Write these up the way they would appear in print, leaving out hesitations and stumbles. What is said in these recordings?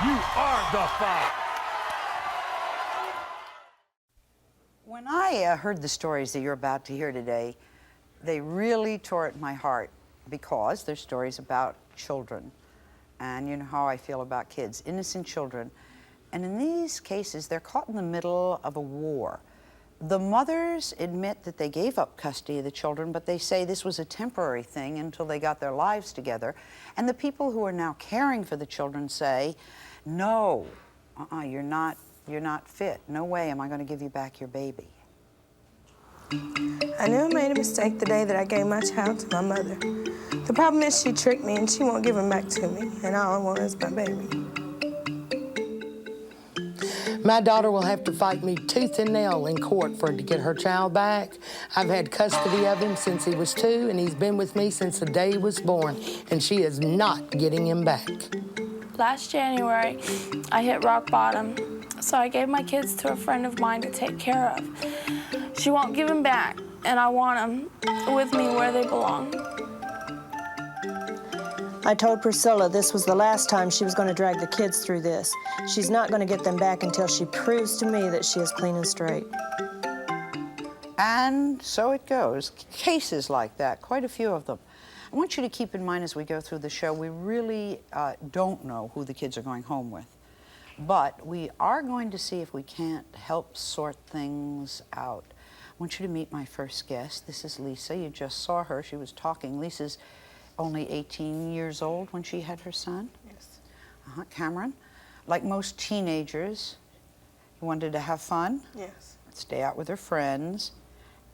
You are the father. When I heard the stories that you're about to hear today, they really tore at my heart because they're stories about children. And you know how I feel about kids, innocent children. And in these cases, they're caught in the middle of a war. The mothers admit that they gave up custody of the children, but they say this was a temporary thing until they got their lives together. And the people who are now caring for the children say, no, you're not fit. No way am I going to give you back your baby. I knew I made a mistake the day that I gave my child to my mother. The problem is she tricked me and she won't give him back to me, and all I want is my baby. My daughter will have to fight me tooth and nail in court for her to get her child back. I've had custody of him since he was 2, and he's been with me since the day he was born, and she is not getting him back. Last January, I hit rock bottom, so I gave my kids to a friend of mine to take care of. She won't give them back, and I want them with me where they belong. I told Priscilla this was the last time she was going to drag the kids through this. She's not going to get them back until she proves to me that she is clean and straight. And so it goes. Cases like that, quite a few of them. I want you to keep in mind as we go through the show, we really don't know who the kids are going home with. But we are going to see if we can't help sort things out. I want you to meet my first guest. This is Lisa. You just saw her. She was talking. Lisa's only 18 years old when she had her son. Yes. Cameron, like most teenagers, wanted to have fun. Yes. Stay out with her friends.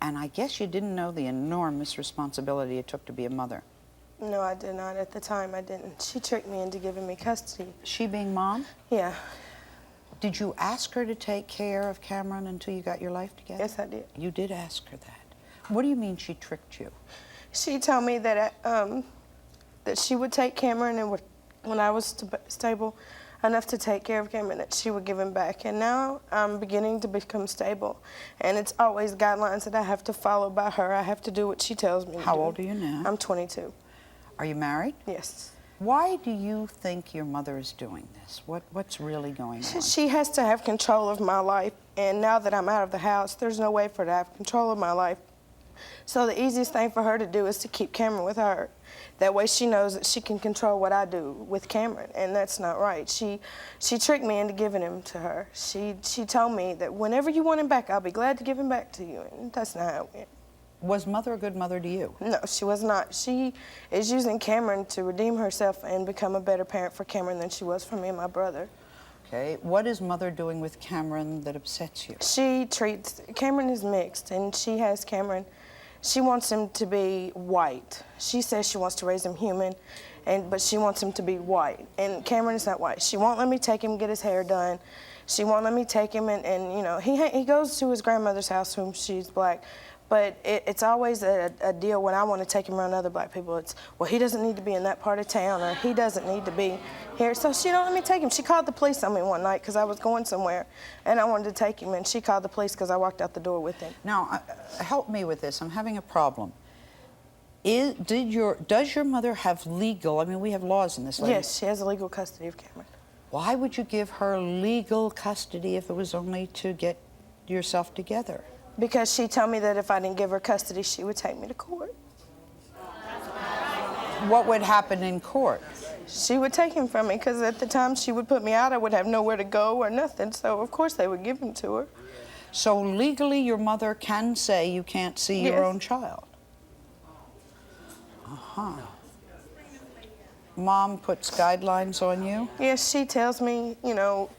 And I guess you didn't know the enormous responsibility it took to be a mother. No, I did not. At the time, I didn't. She tricked me into giving me custody. She being mom? Yeah. Did you ask her to take care of Cameron until you got your life together? Yes, I did. You did ask her that. What do you mean she tricked you? She told me that that she would take Cameron, and when I was stable enough to take care of Cameron, that she would give him back. And now I'm beginning to become stable, and it's always guidelines that I have to follow by her. I have to do what she tells me to do. How old are you now? I'm 22. Are you married? Yes. Why do you think your mother is doing this? What's really going on? She has to have control of my life, and now that I'm out of the house, there's no way for her to have control of my life. So the easiest thing for her to do is to keep Cameron with her. That way she knows that she can control what I do with Cameron, and that's not right. She tricked me into giving him to her. She told me that whenever you want him back, I'll be glad to give him back to you, and that's not how it went. Was Mother a good mother to you? No, she was not. She is using Cameron to redeem herself and become a better parent for Cameron than she was for me and my brother. Okay, what is Mother doing with Cameron that upsets you? She treats, Cameron is mixed, and she has Cameron, she wants him to be white. She says she wants to raise him human, but she wants him to be white. And Cameron is not white. She won't let me take him, get his hair done. She won't let me take him, and you know, he goes to his grandmother's house, whom she's black. But it's always a deal when I want to take him around other black people. It's, well, he doesn't need to be in that part of town, or he doesn't need to be here. So she don't let me take him. She called the police on me one night because I was going somewhere, and I wanted to take him, and she called the police because I walked out the door with him. Now, help me with this. I'm having a problem. Does your mother have legal, I mean, we have laws in this lady. Yes, she has legal custody of Cameron. Why would you give her legal custody if it was only to get yourself together? Because she told me that if I didn't give her custody, she would take me to court. What would happen in court? She would take him from me, because at the time she would put me out, I would have nowhere to go or nothing, so of course they would give him to her. So legally your mother can say you can't see your own child? Uh-huh. Mom puts guidelines on you? Yes, she tells me, you know,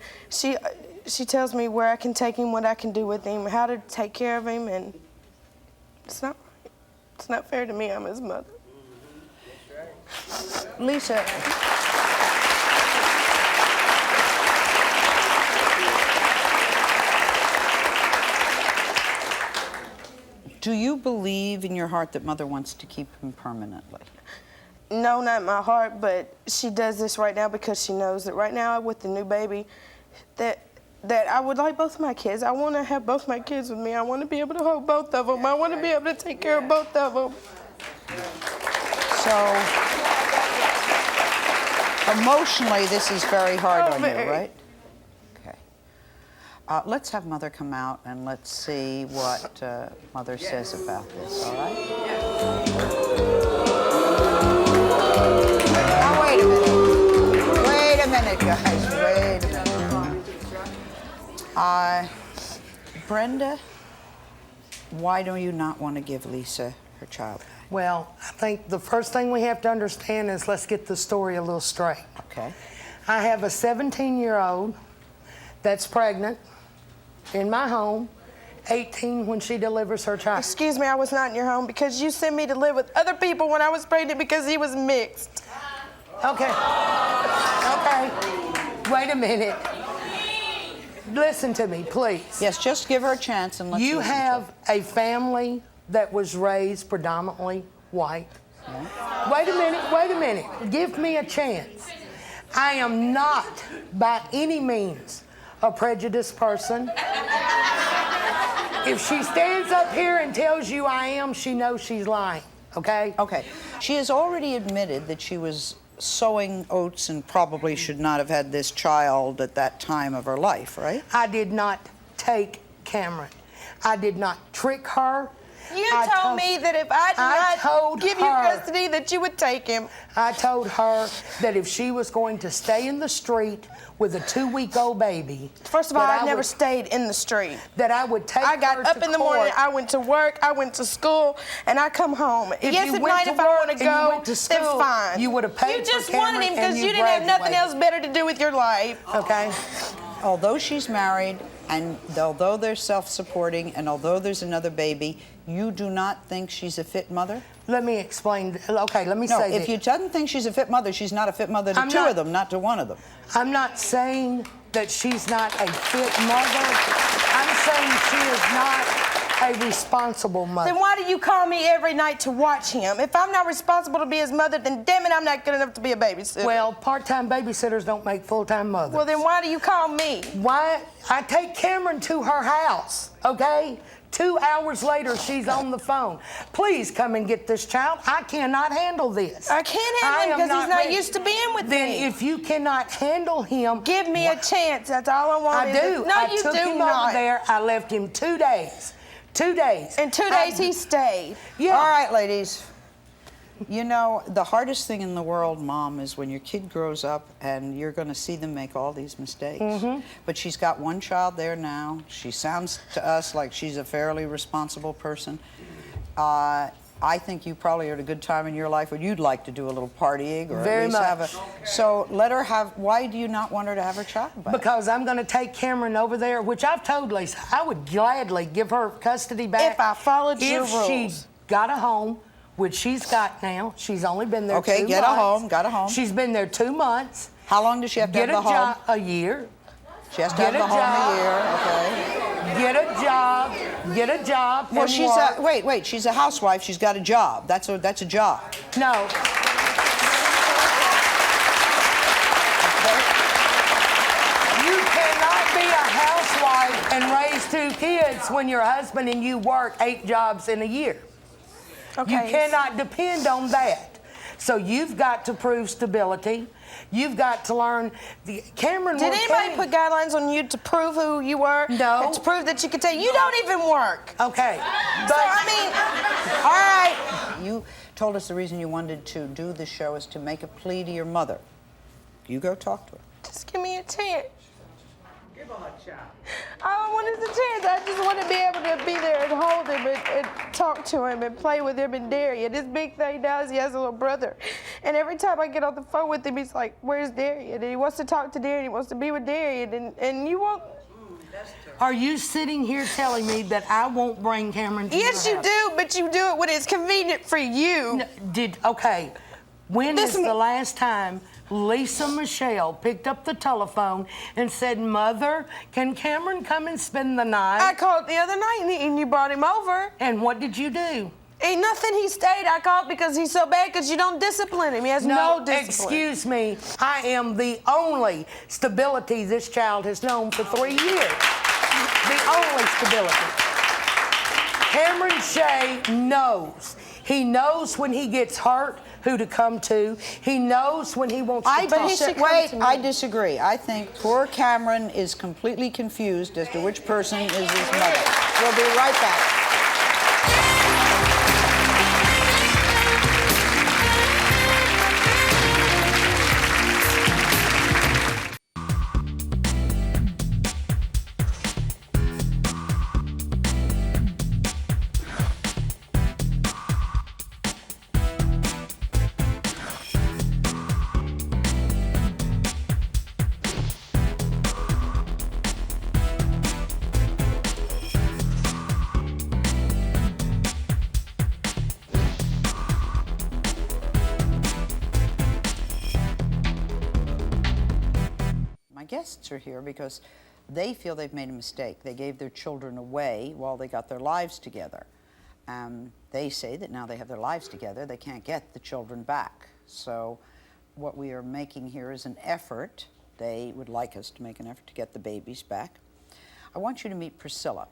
she tells me where I can take him, what I can do with him, how to take care of him, and it's not right. It's not fair to me. I'm his mother. Lisa. Do you believe in your heart that Mother wants to keep him permanently? No, not in my heart, but she does this right now because she knows that right now with the new baby, that I would like both of my kids. I want to have both my kids with me. I want to be able to hold both of them. I want to be able to take care of both of them. So, Emotionally, this is very hard Oh, on you, very. right? Okay. Let's have Mother come out and let's see what Mother says about this, all right? Now, wait a minute. Wait a minute, guys. Wait a minute. Brenda, why do you not want to give Lisa her child back? Well, I think the first thing we have to understand is let's get the story a little straight. Okay. I have a 17-year-old that's pregnant in my home, 18 when she delivers her child. Excuse me, I was not in your home because you sent me to live with other people when I was pregnant because he was mixed. Okay. Okay. Wait a minute. Listen to me, please. Yes, just give her a chance and let's You listen to have a family that was raised predominantly white. Yeah. Wait a minute. Give me a chance. I am not by any means a prejudiced person. If she stands up here and tells you I am, she knows she's lying, okay? Okay. She has already admitted that she was sowing oats and probably should not have had this child at that time of her life, right? I did not take Cameron. I did not trick her. You told me that if I did not give you custody that you would take him. I told her that if she was going to stay in the street with a 2-week-old baby. First of all, I never stayed in the street. That I would take her I got up in the morning, I went to work, I went to school, and I come home. Yes, at night if I want to go, that's fine. You would have paid You just for Cameron wanted him and because you didn't have nothing graduated. else better to do with your life. Okay. Although she's married and although they're self-supporting and although there's another baby, you do not think she's a fit mother? Let me explain. Okay, let me No, say if you doesn't think she's a fit mother, she's not a fit mother to two of them, not to one of them. I'm not saying that she's not a fit mother. I'm saying she is not a responsible mother. Then why do you call me every night to watch him? If I'm not responsible to be his mother, then damn it, I'm not good enough to be a babysitter. Well, part-time babysitters don't make full-time mothers. Well, then why do you call me? Why? I take Cameron to her house, okay? 2 hours later, she's on the phone. Please come and get this child. I cannot handle this. I can't handle him because he's not used to being with me. Then if you cannot handle him... Give me a chance. That's all I want. I do. No, I you took do him not. over there. I left him 2 days. 2 days. In 2 days, he stayed. Yeah. All right, ladies. You know, the hardest thing in the world, Mom, is when your kid grows up and you're going to see them make all these mistakes. Mm-hmm. But she's got one child there now. She sounds to us like she's a fairly responsible person. I think you probably are at a good time in your life where you'd like to do a little partying or Very at least have much. So let her have. Why do you not want her to have her child back? Because I'm going to take Cameron over there, which I've told Lisa I would gladly give her custody back. If I followed your If rules. she got a home, which she's got now. She's only been there 2 months. Okay, get a home, got a home. She's been there 2 months. How long does she have to Get have a the home? job a year. She has to have Get the a home job. a year, okay. Get a job. Get a job. Well, and she's work. wait, she's a housewife. She's got a job. That's a job. No. You cannot be a housewife and raise 2 kids when your husband and you work 8 jobs in a year. Okay. You cannot depend on that. So you've got to prove stability. You've got to learn. Cameron Did will anybody tell put guidelines on you to prove who you were? No. And to prove that you could tell? You don't even work. Okay. So, I mean, All right. You told us the reason you wanted to do the show is to make a plea to your mother. You go talk to her. just give me a chance. Give her a chance. I wanted a chance. I just want to be able to be there and hold him and talk to him and play with him and Darian. This big thing now is he has a little brother. And every time I get on the phone with him, he's like, where's Darian? And he wants to talk to Darian. He wants to be with Darian. And you won't... Are you sitting here telling me that I won't bring Cameron to Yes, your you house? do, but you do it when it's convenient for you. Okay. When is Listen- the last time Lisa Michelle picked up the telephone and said, Mother, can Cameron come and spend the night? I called the other night and you brought him over. And what did you do? Ain't nothing, he stayed. I called because he's so bad because you don't discipline him. He has no discipline. Excuse me. I am the only stability this child has known for 3 years. The only stability. Cameron Shea knows. He knows when he gets hurt who to come to. He knows when he wants to I talk. disagree. I think poor Cameron is completely confused as to which person is his mother. We'll be right back. My guests are here because they feel they've made a mistake. They gave their children away while they got their lives together. They say that now they have their lives together, they can't get the children back. So what we are making here is an effort. They would like us to make an effort to get the babies back. I want you to meet Priscilla.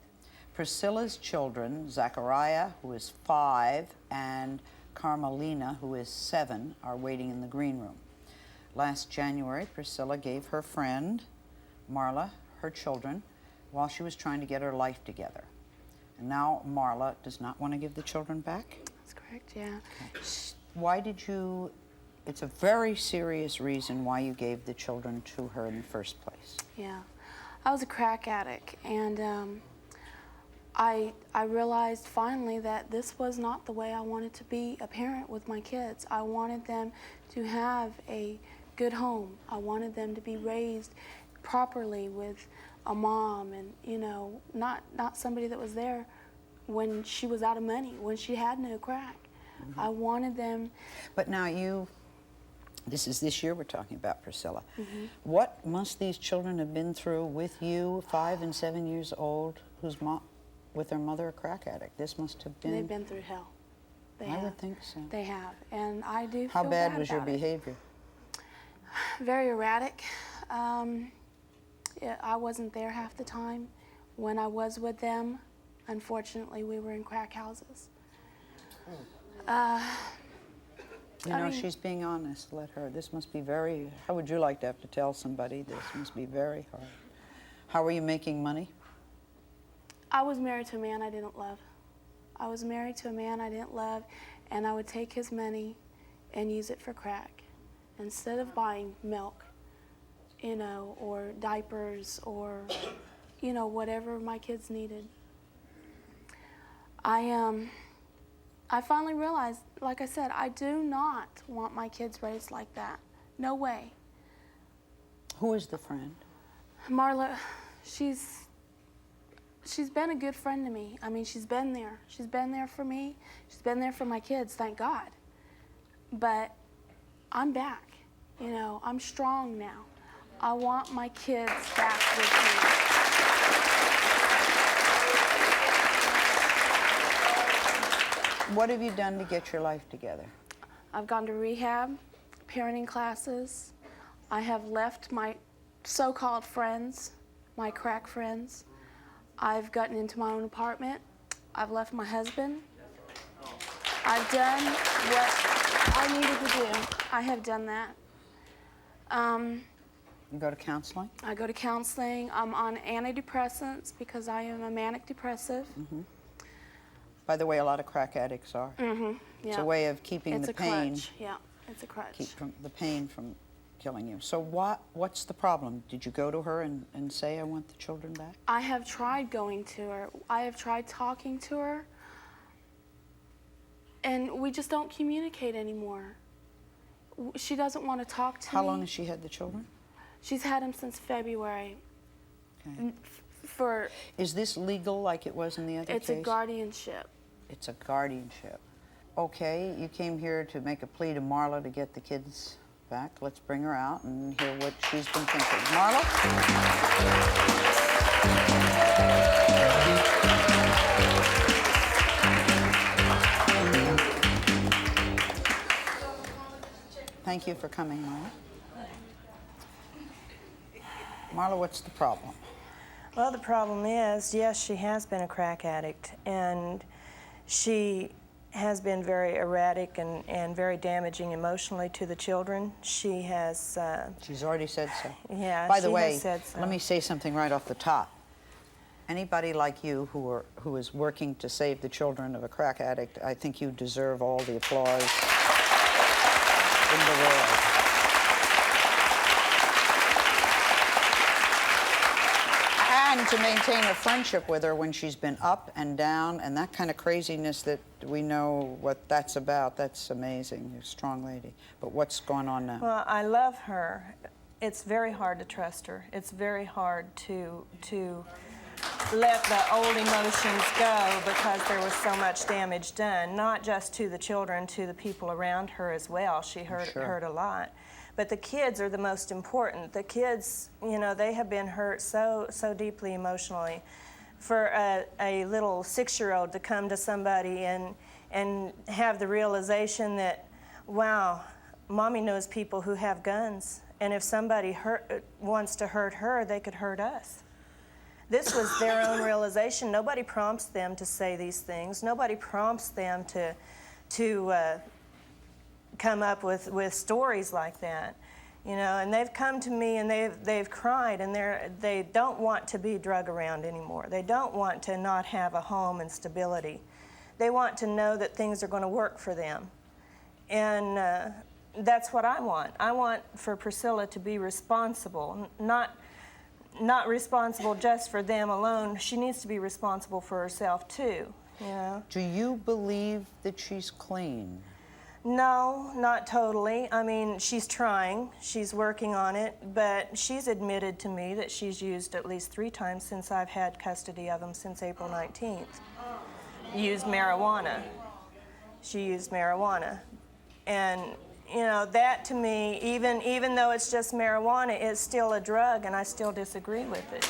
Priscilla's children, Zachariah, who is 5, and Carmelina, who is 7, are waiting in the green room. Last January, Priscilla gave her friend, Marla, her children, while she was trying to get her life together. And now Marla does not want to give the children back? That's correct, yeah. Okay. Why did you, it's a very serious reason why you gave the children to her in the first place. Yeah. I was a crack addict, and I realized finally that this was not the way I wanted to be a parent with my kids. I wanted them to have a good home. I wanted them to be raised properly with a mom, and not somebody that was there when she was out of money, when she had no crack. Mm-hmm. I wanted them. But now this is this year we're talking about, Priscilla. Mm-hmm. What must these children have been through with you, 5 and 7 years old, with their mother a crack addict? This must have been... They've been through hell. I would think so. They have, and I do feel How bad bad was your about it. behavior? Very erratic. Yeah, I wasn't there half the time. When I was with them, unfortunately, we were in crack houses. She's being honest. Let her. This must be very... How would you like to have to tell somebody this must be very hard? How were you making money? I was married to a man I didn't love. I was married to a man I didn't love, and I would take his money and use it for crack. Instead of buying milk, or diapers, or, whatever my kids needed. I finally realized, like I said, I do not want my kids raised like that. No way. Who is the friend? Marla, she's been a good friend to me. I mean, she's been there. She's been there for me. She's been there for my kids, thank God. But I'm back. I'm strong now. I want my kids back with me. What have you done to get your life together? I've gone to rehab, parenting classes. I have left my so-called friends, my crack friends. I've gotten into my own apartment. I've left my husband. I've done what I needed to do. I have done that. You go to counseling? I go to counseling. I'm on antidepressants because I am a manic depressive. Mm-hmm. By the way, a lot of crack addicts are. Mm-hmm. Yeah. It's a way of keeping the pain. Crutch. Yeah, it's a crutch. Keep the pain from killing you. So what's the problem? Did you go to her and say, I want the children back? I have tried going to her. I have tried talking to her. And we just don't communicate anymore. She doesn't want to talk to me. How long has she had the children? She's had them since February. Okay. Is this legal like it was in the other case? It's a guardianship. It's a guardianship. Okay, you came here to make a plea to Marla to get the kids back. Let's bring her out and hear what she's been thinking. Marla? Thank you for coming, Marla. Marla, what's the problem? Well, the problem is, yes, she has been a crack addict, and she has been very erratic and very damaging emotionally to the children. She has... She's already said so. Yeah, By the she way, has said so. let me say something right off the top. Anybody like you who is working to save the children of a crack addict, I think you deserve all the applause in the world. And to maintain a friendship with her when she's been up and down and that kind of craziness that we know what that's about, that's amazing. You're a strong lady. But what's going on now? Well, I love her. It's very hard to trust her. It's very hard to let the old emotions go because there was so much damage done, not just to the children, to the people around her as well. She hurt a lot. But the kids are the most important. The kids, you know, they have been hurt so deeply emotionally. For a little 6-year-old to come to somebody and have the realization that, wow, Mommy knows people who have guns, and if somebody wants to hurt her, they could hurt us. This was their own realization. Nobody prompts them to say these things. Nobody prompts them to come up with stories like that, you know. And they've come to me and they've cried, and they don't want to be drug around anymore. They don't want to not have a home and stability. They want to know that things are going to work for them, and that's what I want. I want for Priscilla to be responsible, not responsible just for them alone. She needs to be responsible for herself too, you know. Do you believe that she's clean? No, not totally. I mean, she's trying, she's working on it, but she's admitted to me that she's used at least 3 times since I've had custody of them since April 19th. Used marijuana. She used marijuana. And you know, that to me, even though it's just marijuana, it's still a drug, and I still disagree with it.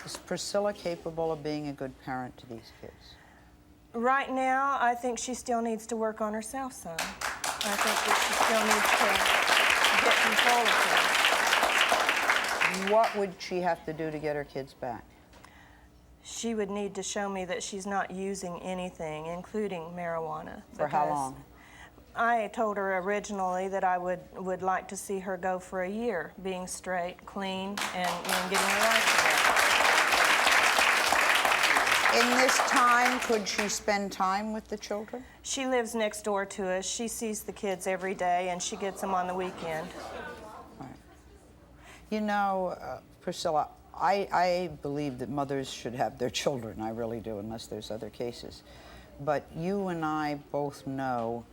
Is Priscilla capable of being a good parent to these kids? Right now, I think she still needs to work on herself some. I think that she still needs to get control of things. What would she have to do to get her kids back? She would need to show me that she's not using anything, including marijuana. For how long? I told her originally that I would like to see her go for a year, being straight, clean, and getting her life together. In this time, could she spend time with the children? She lives next door to us. She sees the kids every day, and she gets them on the weekend. Right. You know, Priscilla, I believe that mothers should have their children. I really do, unless there's other cases. But you and I both know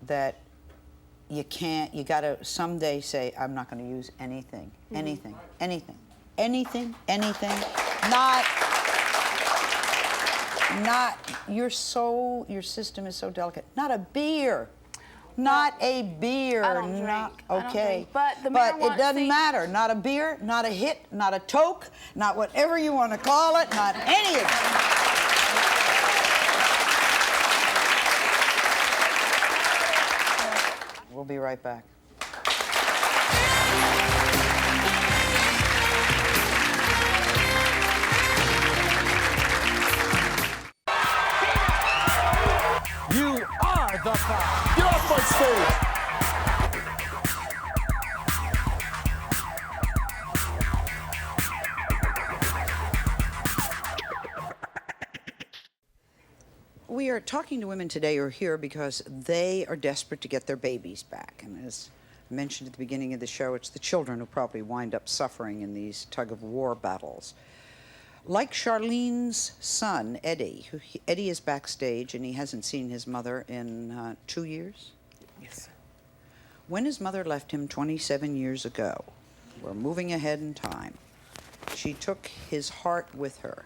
that you gotta someday say, I'm not gonna use anything, anything. Not, your system is so delicate. Not a beer. Not a beer. I don't drink. Okay. But it doesn't matter. Not a beer, not a hit, not a toke, not whatever you want to call it, not any of it. We'll be right back. You are the five. Get off my stage. We are talking to women today who are here because they are desperate to get their babies back. And as I mentioned at the beginning of the show, it's the children who probably wind up suffering in these tug-of-war battles. Like Charlene's son, Eddie. Eddie is backstage, and he hasn't seen his mother in 2 years? Yes. When his mother left him 27 years ago, we're moving ahead in time, she took his heart with her.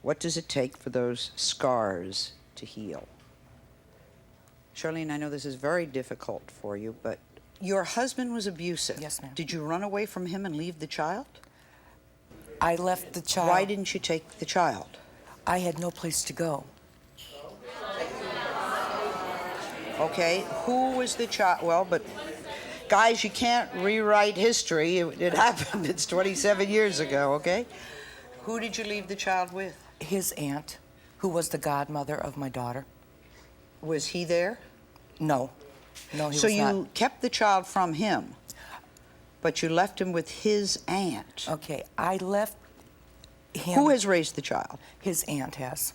What does it take for those scars to heal? Charlene, I know this is very difficult for you, but your husband was abusive. Yes, ma'am. Did you run away from him and leave the child? I left the child. Why didn't you take the child? I had no place to go. Okay, who was the child? Well, but Guys, you can't rewrite history. It happened. It's 27 years ago, okay? Who did you leave the child with? His aunt, who was the godmother of my daughter. Was he there? No. No, he So was you not. kept the child from him, but you left him with his aunt. Okay, I left him. Who has raised the child? His aunt has.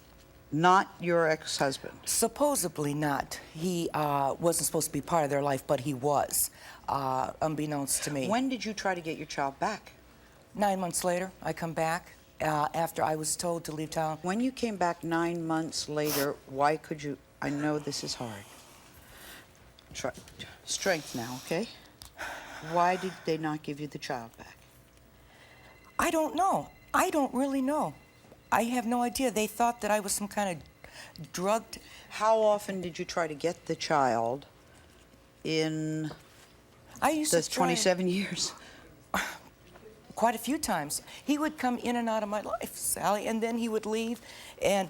Not your ex-husband. Supposedly not. He wasn't supposed to be part of their life, but he was, unbeknownst to me. When did you try to get your child back? 9 months later, I come back after I was told to leave town. When you came back 9 months later, why could you? I know this is hard. Try, strength now, okay? Why did they not give you the child back? I don't know. I don't really know. I have no idea. They thought that I was some kind of drugged. How often did you try to get the child in I used the to try 27 years? quite a few times. He would come in and out of my life, Sally, and then he would leave, and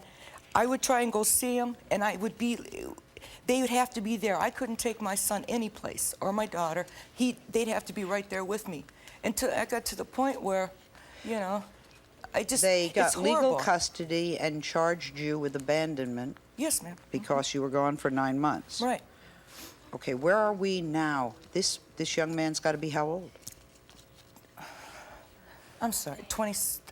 I would try and go see him, and they would have to be there. I couldn't take my son any place, or my daughter. They'd have to be right there with me. Until I got to the point where, you know, They got it's legal horrible. custody and charged you with abandonment Yes, ma'am. because you were gone for 9 months. Right. Okay, where are we now? This young man's got to be how old? I'm sorry, 29,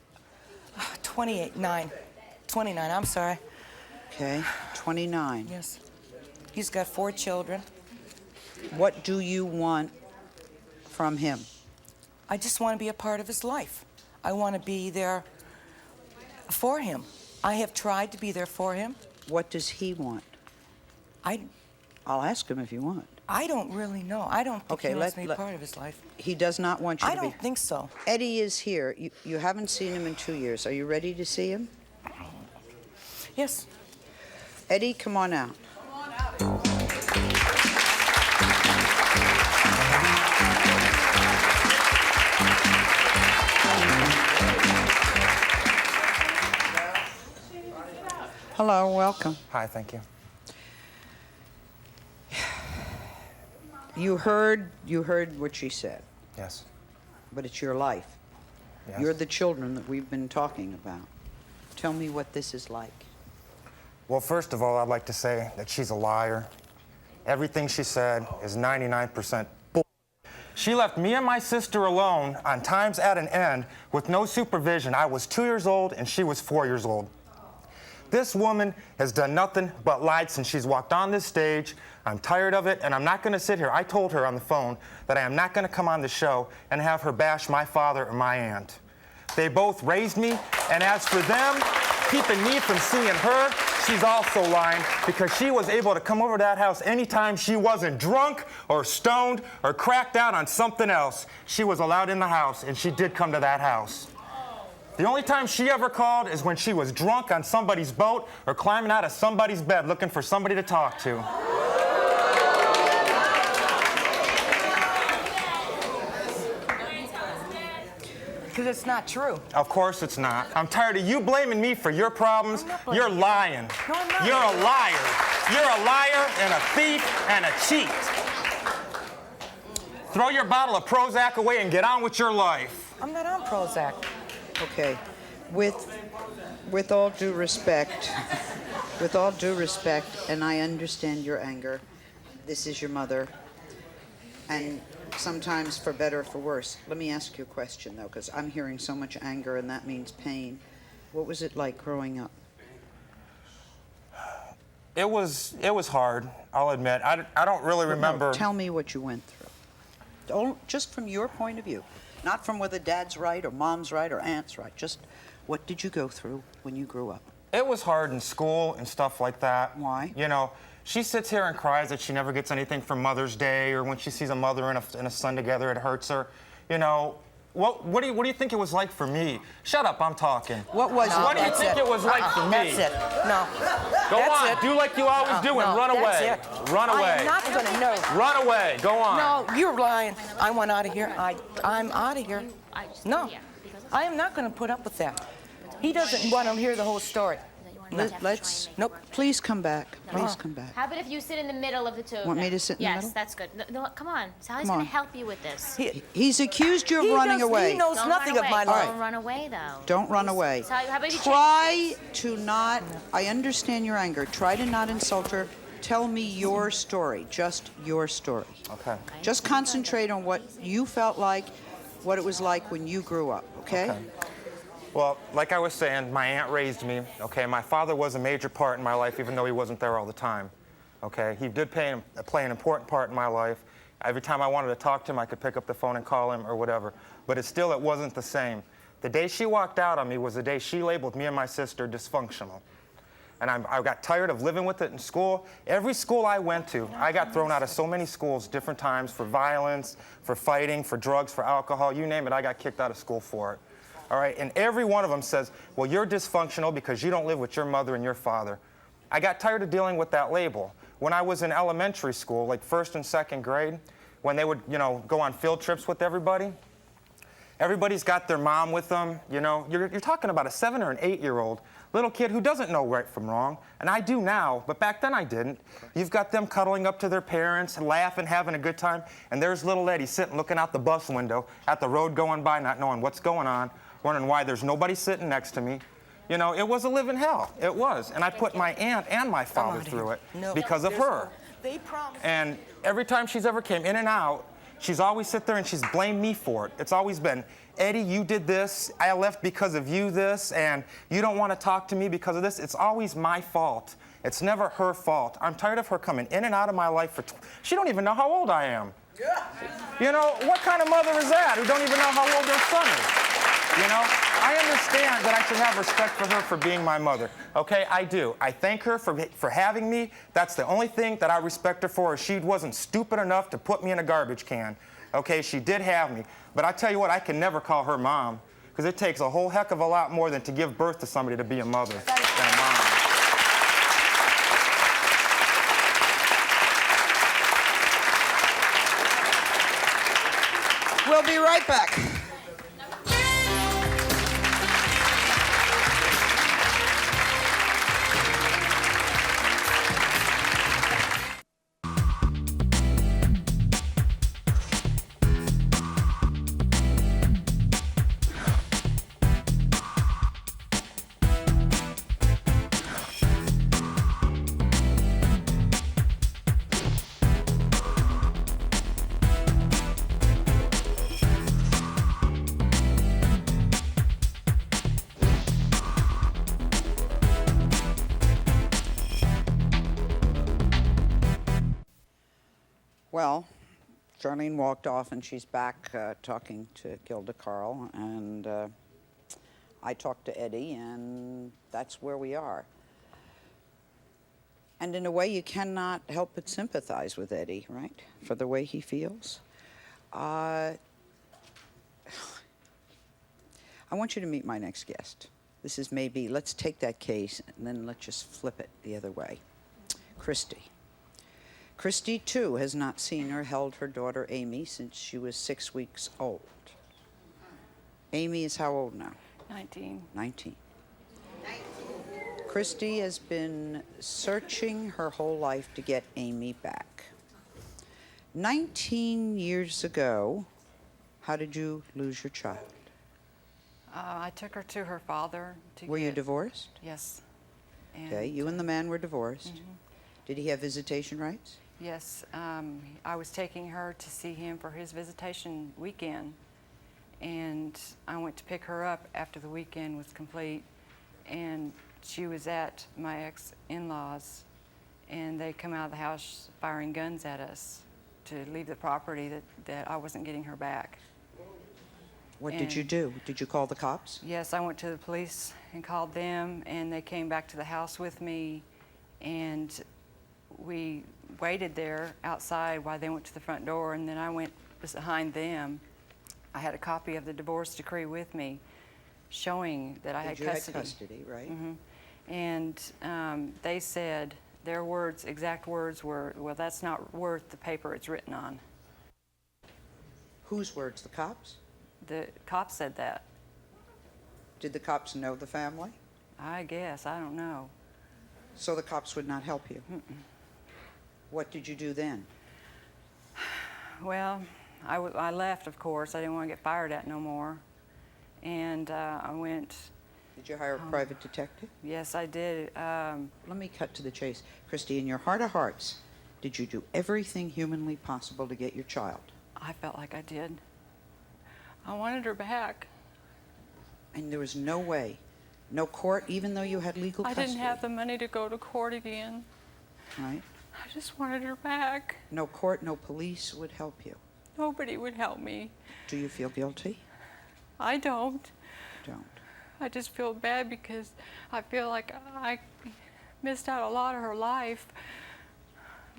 I'm sorry. Okay, 29. Yes. He's got 4 children. What do you want from him? I just want to be a part of his life. I want to be there for him. I have tried to be there for him. What does he want? I'll ask him if you want. I don't really know. I don't think Okay, he wants to be part of his life. He does not want you I to be. don't think so. Eddie is here. You haven't seen him in 2 years. Are you ready to see him? Yes. Eddie, come on out. Hello, welcome. Hi, thank you. You heard what she said, Yes. but it's your life. Yes. You're the children that we've been talking about. Tell me what this is like. Well, first of all, I'd like to say that she's a liar. Everything she said is 99% bull. She left me and my sister alone on times at an end with no supervision. I was 2 years old and she was 4 years old. This woman has done nothing but lied since she's walked on this stage. I'm tired of it, and I'm not going to sit here. I told her on the phone that I am not going to come on the show and have her bash my father or my aunt. They both raised me, and as for them keeping me from seeing her, she's also lying because she was able to come over to that house anytime she wasn't drunk or stoned or cracked out on something else. She was allowed in the house, and she did come to that house. The only time she ever called is when she was drunk on somebody's boat or climbing out of somebody's bed looking for somebody to talk to. Because it's not true. Of course it's not. I'm tired of you blaming me for your problems. You're lying. No, I'm not. You're a liar. You're a liar and a thief and a cheat. Throw your bottle of Prozac away and get on with your life. I'm not on Prozac. Okay, with all due respect, and I understand your anger, this is your mother, and sometimes for better or for worse. Let me ask you a question, though, because I'm hearing so much anger, and that means pain. What was it like growing up? It was hard, I'll admit. I don't really remember. No, tell me what you went through. Just from your point of view. Not from whether dad's right or mom's right or aunt's right. Just what did you go through when you grew up? It was hard in school and stuff like that. Why? You know, she sits here and cries that she never gets anything for Mother's Day, or when she sees a mother and a son together, it hurts her. You know, what do you think it was like for me? Shut up, I'm talking. What was it? What do you think it was like for me? That's it. No. Go That's on, it. do like you always do and run away. That's it. Run away. I am not going to know. Run away, go on. No, you're lying. I want out of here. I'm out of here. No, I am not going to put up with that. He doesn't want to hear the whole story. Let's, Nope. please come back. Please come back. How about if you sit in the middle of the two of Want me them? to sit in the middle? Yes, that's good. No, come on. Sally's Come going on. to help you with this. He's accused you of running away. He knows Don't nothing run of away. my life. Don't run away, though. Don't run away. Sally, how about you Try to not, I understand your anger. Try to not insult her. Tell me your story, just your story. Okay. Just concentrate on what you felt like, what it was like when you grew up, okay? Well, like I was saying, my aunt raised me, okay? My father was a major part in my life, even though he wasn't there all the time, okay? He did play an important part in my life. Every time I wanted to talk to him, I could pick up the phone and call him or whatever. But it wasn't the same. The day she walked out on me was the day she labeled me and my sister dysfunctional. And I got tired of living with it in school. Every school I went to, I got thrown out of so many schools different times for violence, for fighting, for drugs, for alcohol, you name it, I got kicked out of school for it. All right, and every one of them says, well, you're dysfunctional because you don't live with your mother and your father. I got tired of dealing with that label. When I was in elementary school, like 1st and 2nd grade, when they would, go on field trips with everybody, everybody's got their mom with them, You're talking about a 7 or an 8-year-old little kid who doesn't know right from wrong, and I do now, but back then I didn't. You've got them cuddling up to their parents, laughing, having a good time, and there's little Eddie sitting looking out the bus window at the road going by, not knowing what's going on, wondering why there's nobody sitting next to me. It was a living hell. It was. And I put my aunt and my father through it because of her. They promised. And every time she's ever came in and out, she's always sit there and she's blamed me for it. It's always been, Eddie, you did this, I left because of you this, and you don't want to talk to me because of this. It's always my fault. It's never her fault. I'm tired of her coming in and out of my life for, she don't even know how old I am. What kind of mother is that who don't even know how old their son is? I understand that I should have respect for her for being my mother. Okay, I do. I thank her for having me. That's the only thing that I respect her for, is she wasn't stupid enough to put me in a garbage can. Okay, she did have me. But I tell you what, I can never call her mom, because it takes a whole heck of a lot more than to give birth to somebody to be a mother than a mom. We'll be right back. Well, Charlene walked off and she's back talking to Gilda Carl, and I talked to Eddie, and that's where we are. And in a way, you cannot help but sympathize with Eddie, right? For the way he feels. I want you to meet my next guest. This is maybe, let's take that case and then let's just flip it the other way. Christy. Christy, too, has not seen or held her daughter Amy since she was 6 weeks old. Amy is how old now? 19. 19. Christy has been searching her whole life to get Amy back. 19 years ago, how did you lose your child? I took her to her father. Were you divorced? Yes. And, Okay, you and the man were divorced. Did he have visitation rights? Yes. I was taking her to see him for his visitation weekend, and I went to pick her up after the weekend was complete, and she was at my ex-in-laws, and they come out of the house firing guns at us to leave the property that I wasn't getting her back. What did you do? Did you call the cops? Yes, I went to the police and called them, and they came back to the house with me, and we waited there outside while they went to the front door, and then I went behind them. I had a copy of the divorce decree with me showing that I had custody. You had custody, right? And they said, their words, exact words were, well, that's not worth the paper it's written on. Whose words, the cops? The cops said that. Did the cops know the family? I guess. I don't know. So the cops would not help you? What did you do then? Well, I left, of course. I didn't want to get fired at no more. And I went... Did you hire a private detective? Yes, I did. Let me cut to the chase. Christy, in your heart of hearts, did you do everything humanly possible to get your child? I felt like I did. I wanted her back. And there was no way, no court, even though you had legal custody? I didn't have the money to go to court again. Right. I just wanted her back. No court, no police would help you? Nobody would help me. Do you feel guilty? I don't. Don't. I just feel bad because I feel like I missed out a lot of her life.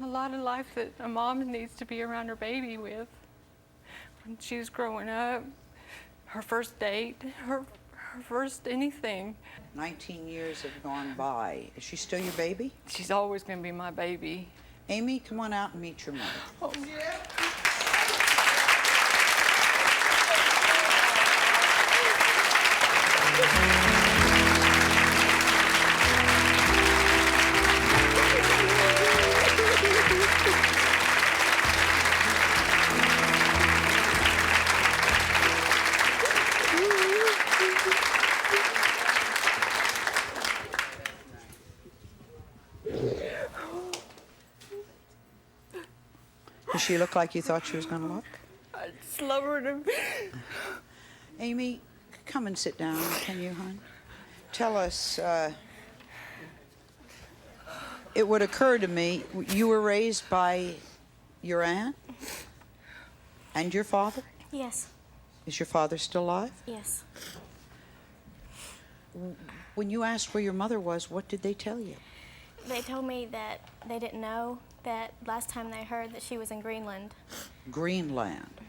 A lot of life that a mom needs to be around her baby with. When she was growing up, her first date, her first anything. 19 years have gone by. Is she still your baby? She's always going to be my baby. Amy, come on out and meet your mother. Oh, yeah. Does she look like you thought she was going to look? I just love her to... Amy, come and sit down, can you, hon? Tell us, it would occur to me, you were raised by your aunt and your father? Yes. Is your father still alive? Yes. When you asked where your mother was, what did they tell you? They told me that they didn't know, that last time they heard that she was in Greenland. Greenland.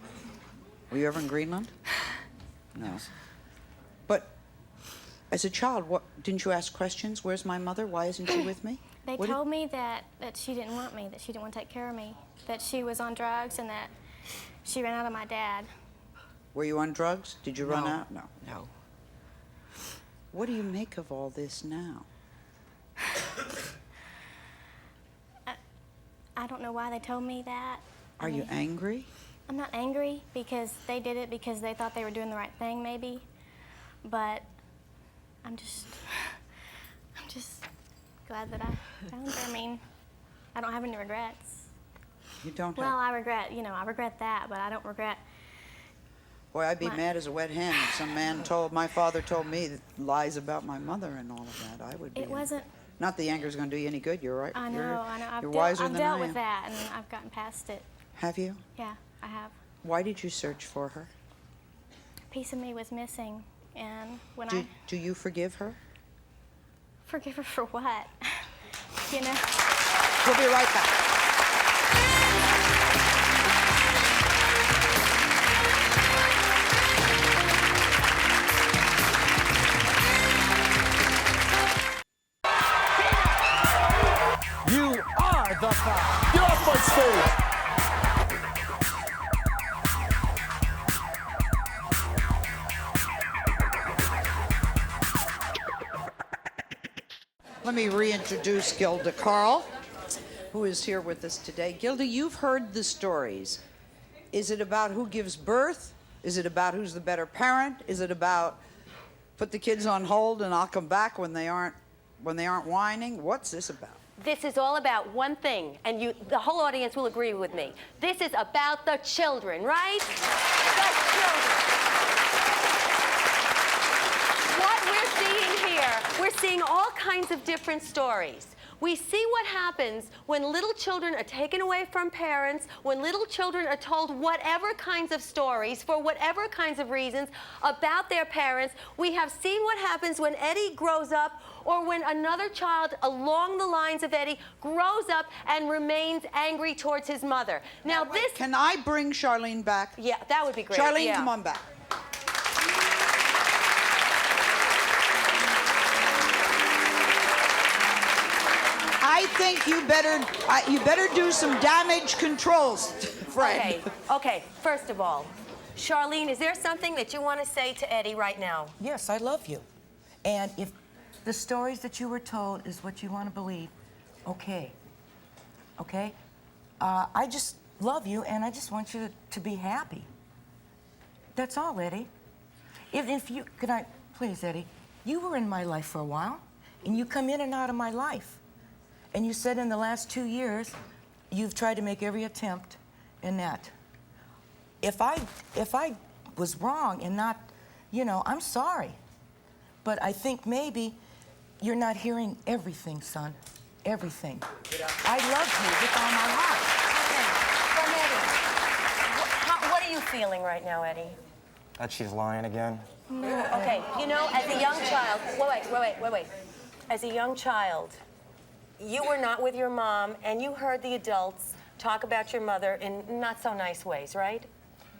Were you ever in Greenland? No. But as a child, didn't you ask questions? Where's my mother? Why isn't she with me? They told me that she didn't want me, that she didn't want to take care of me, that she was on drugs and that she ran out of my dad. Were you on drugs? Did you run No. out? No. No. What do you make of all this now? I don't know why they told me that. Are you angry? I'm not angry because they did it because they thought they were doing the right thing, maybe. But I'm just glad that I found her. I mean, I don't have any regrets. You don't Well, have... I regret that, but I don't regret... Boy, I'd be mad as a wet hen if some man my father told me lies about my mother and all of that. I would be... It wasn't... Not the anger's going to do you any good. You're right. I know. You're wiser I've than I am. dealt with that, and I've gotten past it. Have you? Yeah, I have. Why did you search for her? A piece of me was missing, and when Do you forgive her? Forgive her for what? You know? We'll be right back. You are the foul. Get off my stage. Let me reintroduce Gilda Carl, who is here with us today. Gilda, you've heard the stories. Is it about who gives birth? Is it about who's the better parent? Is it about put the kids on hold and I'll come back when they aren't whining? What's this about? This is all about one thing, and the whole audience will agree with me. This is about the children, right? The children. What we're seeing here, we're seeing all kinds of different stories. We see what happens when little children are taken away from parents, when little children are told whatever kinds of stories, for whatever kinds of reasons, about their parents. We have seen what happens when Eddie grows up, or when another child along the lines of Eddie grows up and remains angry towards his mother. Now this... Can I bring Charlene back? Yeah, that would be great. Charlene, yeah. come on back. I think you better do some damage controls, Fred. Okay, first of all, Charlene, is there something that you want to say to Eddie right now? Yes, I love you. And if the stories that you were told is what you want to believe, okay. Okay? I just love you, and I just want you to be happy. That's all, Eddie. If you, could I, please, Eddie, you were in my life for a while, and you come in and out of my life. And you said in the last 2 years, you've tried to make every attempt in that. If I was wrong and not, you know, I'm sorry. But I think maybe you're not hearing everything, son. Everything. I love you with all my heart. From Eddie, what are you feeling right now, Eddie? That she's lying again. No. Okay, you know, as a young child, wait. As a young child, you were not with your mom, and you heard the adults talk about your mother in not so nice ways, right?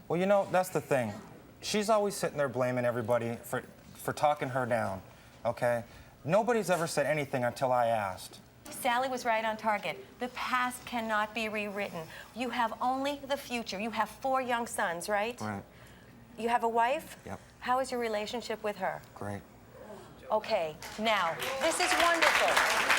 Well, you know, that's the thing. She's always sitting there blaming everybody for talking her down, okay? Nobody's ever said anything until I asked. Sally was right on target. The past cannot be rewritten. You have only the future. You have 4 young sons, right? Right. You have a wife? Yep. How is your relationship with her? Great. Okay, now, this is wonderful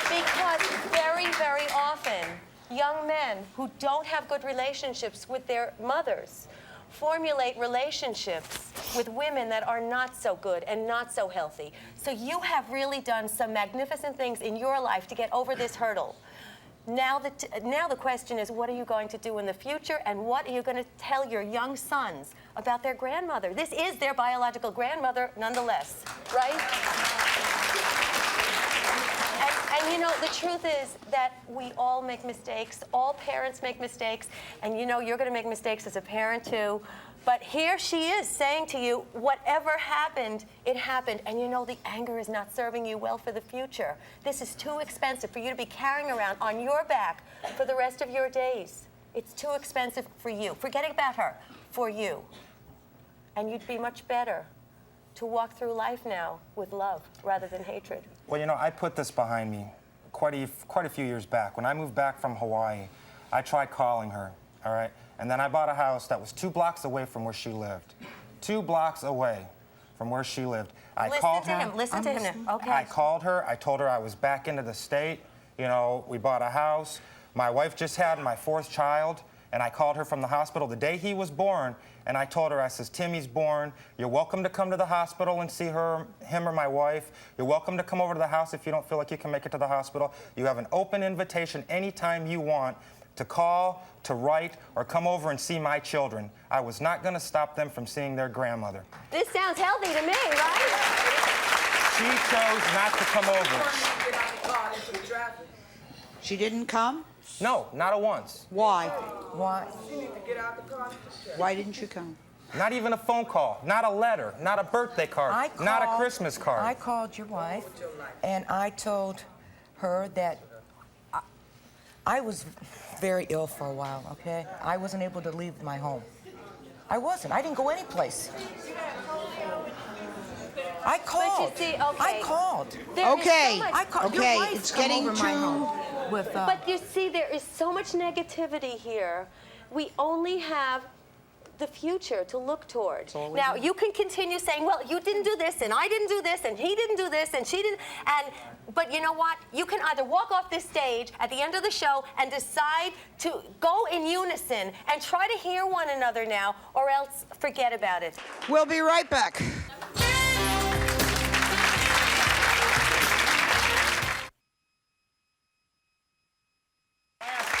because very, very often, young men who don't have good relationships with their mothers formulate relationships with women that are not so good and not so healthy. So you have really done some magnificent things in your life to get over this hurdle. Now the question is, what are you going to do in the future, and what are you going to tell your young sons about their grandmother? This is their biological grandmother nonetheless, right? And you know, the truth is that we all make mistakes. All parents make mistakes. And you know, you're going to make mistakes as a parent too. But here she is saying to you, whatever happened, it happened. And you know, the anger is not serving you well for the future. This is too expensive for you to be carrying around on your back for the rest of your days. It's too expensive for you. Forgetting about her, for you. And you'd be much better to walk through life now with love rather than hatred. Well, you know, I put this behind me quite a few years back. When I moved back from Hawaii, I tried calling her, all right? And then I bought a house that was 2 blocks away from where she lived. 2 blocks away from where she lived. Listen to him. Okay. I called her. I told her I was back into the state. You know, we bought a house. My wife just had my 4th child, and I called her from the hospital the day he was born, and I told her, I says, Timmy's born. You're welcome to come to the hospital and see him or my wife. You're welcome to come over to the house if you don't feel like you can make it to the hospital. You have an open invitation anytime you want to call, to write, or come over and see my children. I was not going to stop them from seeing their grandmother. This sounds healthy to me, right? She chose not to come over. She didn't come? No, not at once. Why? Why? Why didn't you come? Not even a phone call, not a letter, not a birthday card, not a Christmas card. I called your wife, and I told her that I was very ill for a while, okay? I wasn't able to leave my home. I wasn't. I didn't go anyplace. I called. But you see, okay. I called. Okay. I called. Okay, Your wife's it's come getting over my home with, But you see, there is so much negativity here. We only have the future to look toward. Now, you can continue saying, well, you didn't do this, and I didn't do this, and he didn't do this, and she didn't, but you know what? You can either walk off this stage at the end of the show and decide to go in unison and try to hear one another now, or else forget about it. We'll be right back.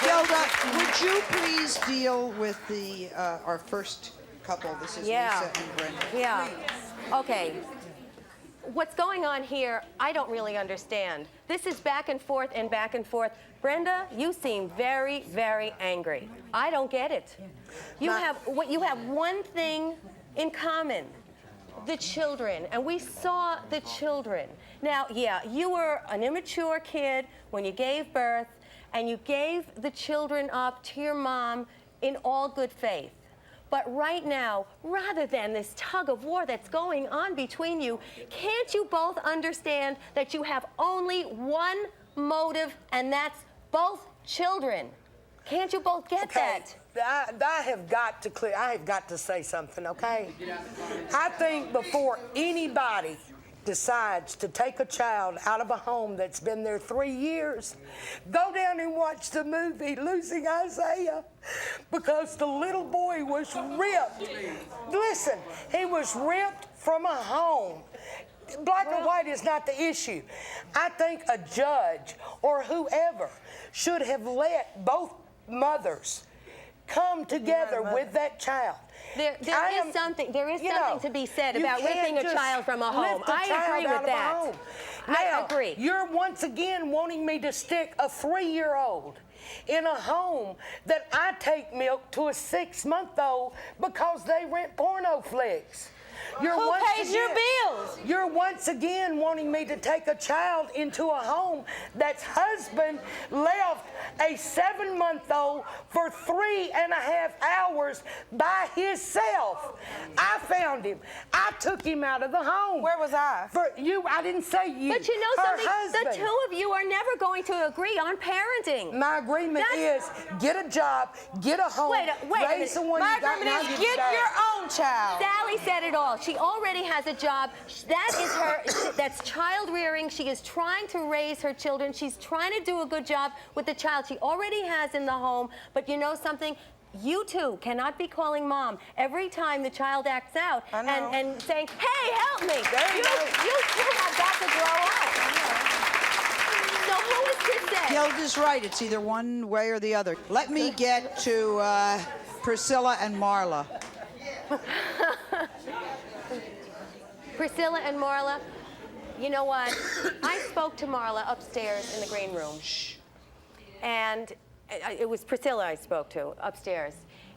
Hilda, would you please deal with our first couple? This is Lisa and Brenda. Yeah. Okay. What's going on here, I don't really understand. This is back and forth and back and forth. Brenda, you seem very, very angry. I don't get it. You have one thing in common. The children, and we saw the children. Now, yeah, you were an immature kid when you gave birth, and you gave the children up to your mom in all good faith. But right now, rather than this tug of war that's going on between you, can't you both understand that you have only one motive, and that's both children? Can't you both get that? I have got to say something, okay? I think before anybody decides to take a child out of a home that's been there 3 years, go down and watch the movie Losing Isaiah, because the little boy was ripped. Listen, he was ripped from a home. Black or white is not the issue. I think a judge or whoever should have let both mothers come together with that child. There is something to be said about ripping a child from a home. I agree with that. I agree. You're once again wanting me to stick a 3-year-old in a home that I take milk to a 6-month-old because they rent porno flicks. Who pays your bills? You're once again wanting me to take a child into a home that's husband left a 7-month-old for 3.5 hours by himself. I found him. I took him out of the home. Where was I? For you, I didn't say you. But you know Her something? husband. The two of you are never going to agree on parenting. My agreement is get a job, get a home, raise the one My you got. agreement is get your own child. Sally said it all. She already has a job. That is her. That's child rearing. She is trying to raise her children. She's trying to do a good job with the child she already has in the home. But you know something? You two cannot be calling mom every time the child acts out and saying, "Hey, help me!" You two have got to grow up. So who is to say? Gilda's right. It's either one way or the other. Let me get to Priscilla and Marla. Priscilla and Marla, you know what? I spoke to Marla upstairs in the green room. And it was Priscilla I spoke to upstairs.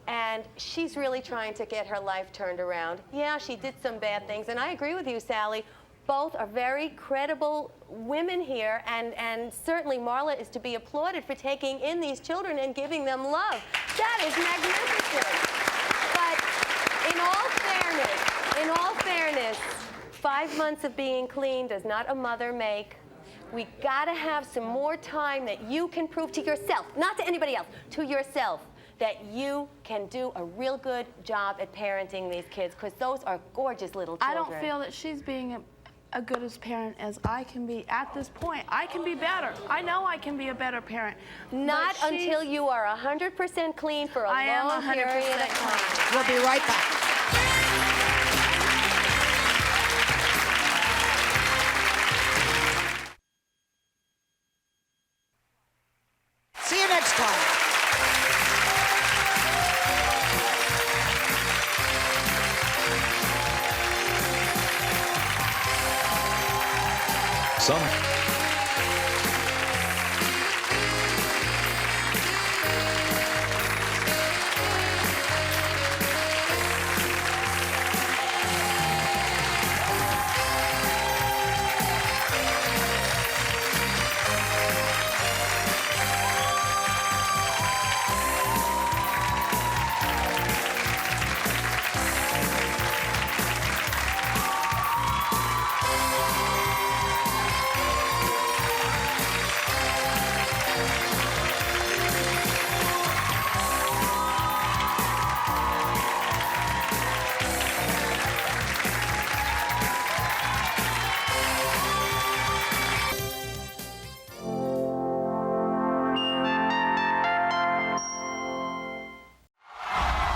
And she's really trying to get her life turned around. Yeah, she did some bad things. And I agree with you, Sally. Both are very credible women here. And certainly Marla is to be applauded for taking in these children and giving them love. That is magnificent. But in all fairness, 5 months of being clean does not a mother make. We gotta have some more time that you can prove to yourself, not to anybody else, to yourself, that you can do a real good job at parenting these kids, because those are gorgeous little children. I don't feel that she's being a good as parent as I can be at this point. I can be better. I know I can be a better parent. Not until you are 100% clean for a long period of time. We'll be right back. See you next time.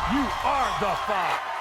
You are the Five.